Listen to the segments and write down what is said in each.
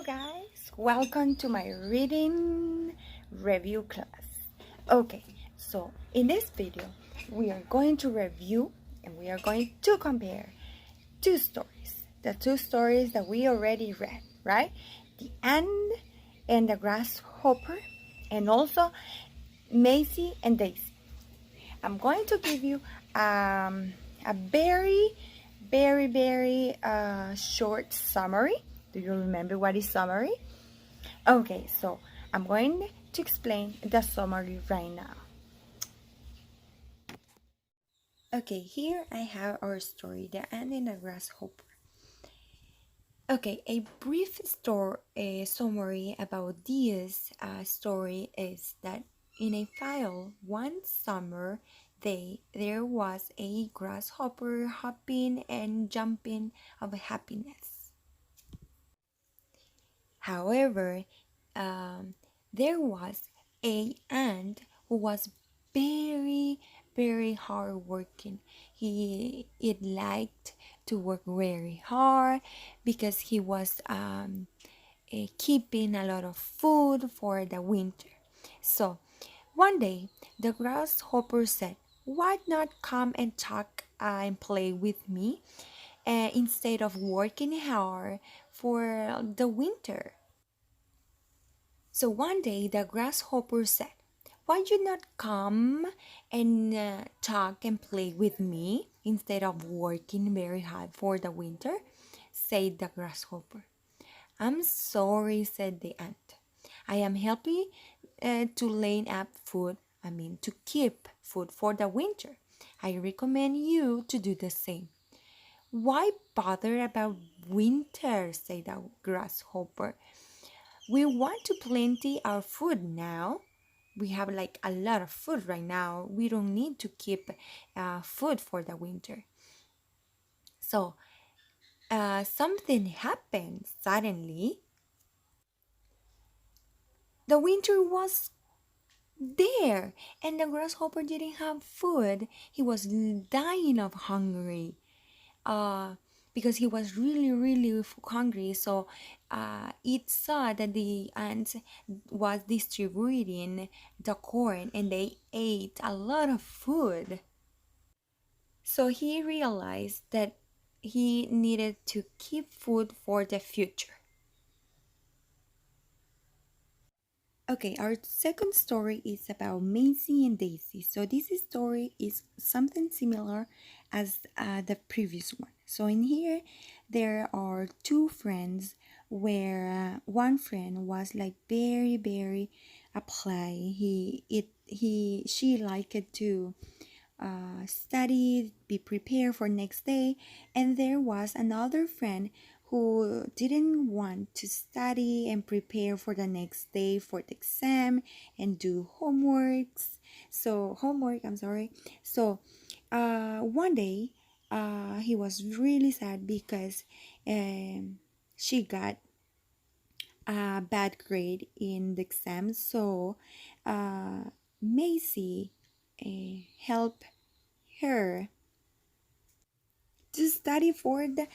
Hello guys, welcome to my reading review class. Okay, so in this video we are going to review and we are going to compare two stories. The two stories that we already read, right? The Ant and the Grasshopper, and also Maisie and Daisy. I'm going to give you a very short summary. Do you remember what is summary? Okay, so I'm going to explain the summary right now. Okay, here I have our story, The Ant and the Grasshopper. Okay, a brief summary about this story is that in a file one summer day there was a grasshopper hopping and jumping of happiness. However, there was a ant who was very hard working. It liked to work very hard because he was keeping a lot of food for the winter. So one day the grasshopper said, "Why not come and talk and play with me instead of working hard for the winter?" So one day the grasshopper said, "Why you not come and talk and play with me instead of working very hard for the winter?" said the grasshopper. "I'm sorry," said the ant. "I am helping to lay up food, to keep food for the winter. I recommend you to do the same." "Why bother about winter?" said the grasshopper. "We want to plenty our food now. We have like a lot of food right now. We don't need to keep food for the winter." So something happened suddenly. The winter was there and the grasshopper didn't have food. He was dying of hunger. Because he was really hungry. So it saw that the ants was distributing the corn and they ate a lot of food. So he realized that he needed to keep food for the future. Okay, our second story is about Maisie and Daisy. So this story is something similar as the previous one. So in here, there are two friends where one friend was like very apply. She liked to study, be prepared for next day, and there was another friend who didn't want to study and prepare for the next day for the exam and do homework, I'm sorry. So one day he was really sad because she got a bad grade in the exam. So Macy helped her to study for the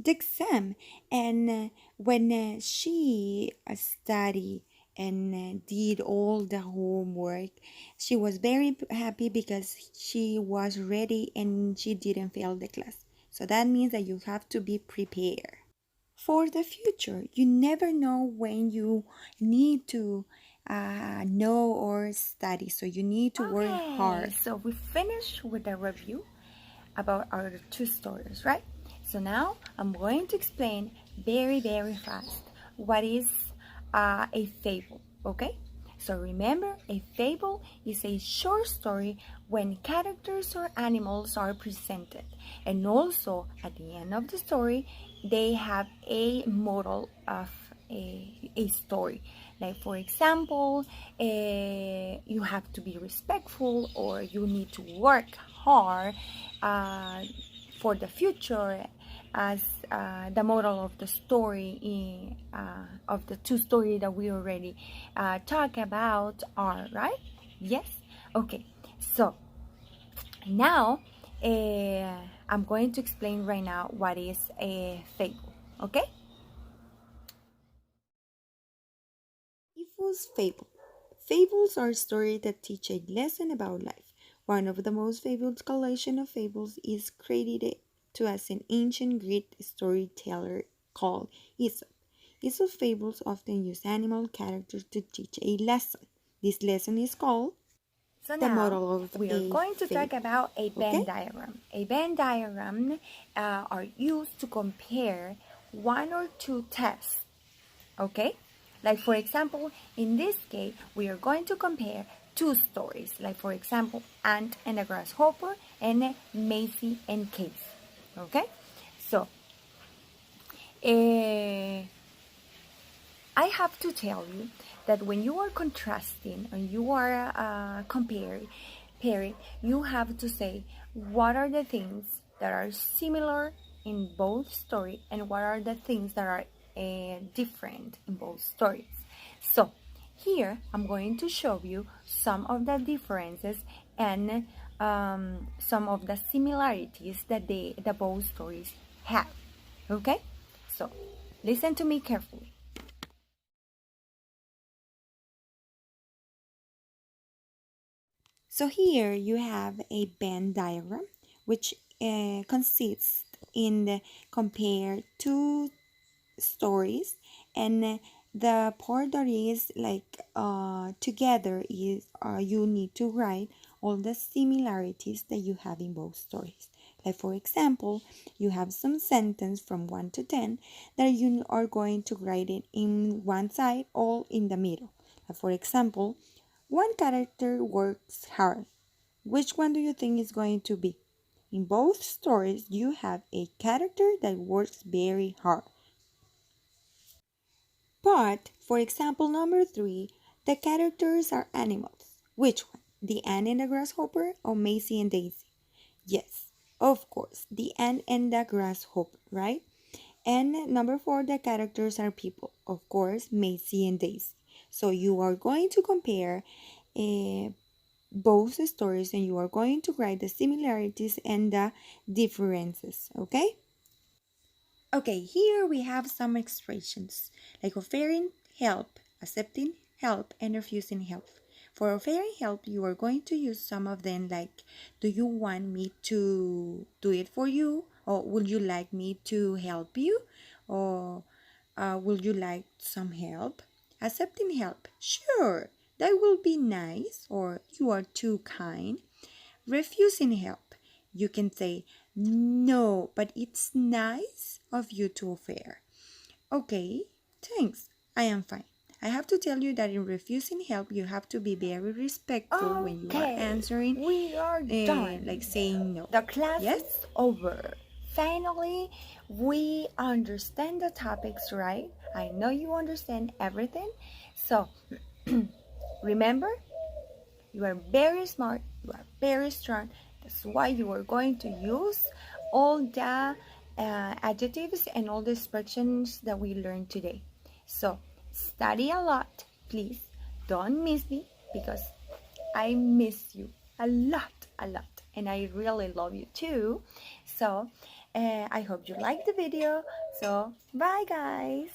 exam. And when she studied and did all the homework, she was very happy because she was ready and she didn't fail the class. So that means that you have to be prepared for the future. You never know when you need to know or study, so you need to work hard. So we finished with the review about our two stories, right? So now I'm going to explain very fast what is a fable, okay? So remember, a fable is a short story when characters or animals are presented, and also at the end of the story they have a moral of a story. Like for example, you have to be respectful, or you need to work hard for the future, as the moral of the story of the two stories that we already talked about are, right? Yes? Okay, so now I'm going to explain right now what is a fable, okay? First, fable. Fables are stories that teach a lesson about life. One of the most famous collection of fables is credited to us an ancient Greek storyteller called Aesop. Aesop's fables often use animal characters to teach a lesson. This lesson is called So the now model of we are a going to talk fable. about a Venn Okay? diagram. A Venn diagram are used to compare one or two tests. Okay? Like for example, in this case, we are going to compare two stories. Like for example, Ant and the Grasshopper and Macy and Case. Okay? So, I have to tell you that when you are contrasting and you are comparing, you have to say what are the things that are similar in both stories and what are the things that are different in both stories. So here I'm going to show you some of the differences and some of the similarities that the both stories have. Okay, so listen to me carefully. So here you have a Venn diagram which consists in the compare two stories, and the part that is like together is you need to write all the similarities that you have in both stories. Like for example, you have some sentence from 1 to 10 that you are going to write it in one side or in the middle. Like for example, one character works hard. Which one do you think is going to be? In both stories, you have a character that works very hard. But, for example, number 3, the characters are animals. Which one? The ant and the grasshopper or Macy and Daisy? Yes, of course, the ant and the grasshopper, right? And number 4, the characters are people. Of course, Macy and Daisy. So you are going to compare both stories and you are going to write the similarities and the differences, okay? Okay, here we have some expressions like offering help, accepting help, and refusing help. For offering help, you are going to use some of them like, do you want me to do it for you? Or would you like me to help you? Or would you like some help? Accepting help, sure, that will be nice, or you are too kind. Refusing help, you can say, no, but it's nice of you to offer. Okay, thanks, I am fine. I have to tell you that in refusing help, you have to be very respectful when you are answering, we are done. like saying no. The class Yes? is over. Finally, we understand the topics, right? I know you understand everything. So, remember, you are very smart, you are very strong. That's why you are going to use all the adjectives and all the expressions that we learned today. So, study a lot, please. Don't miss me because I miss you a lot, a lot. And I really love you too. So, I hope you liked the video. So, bye guys.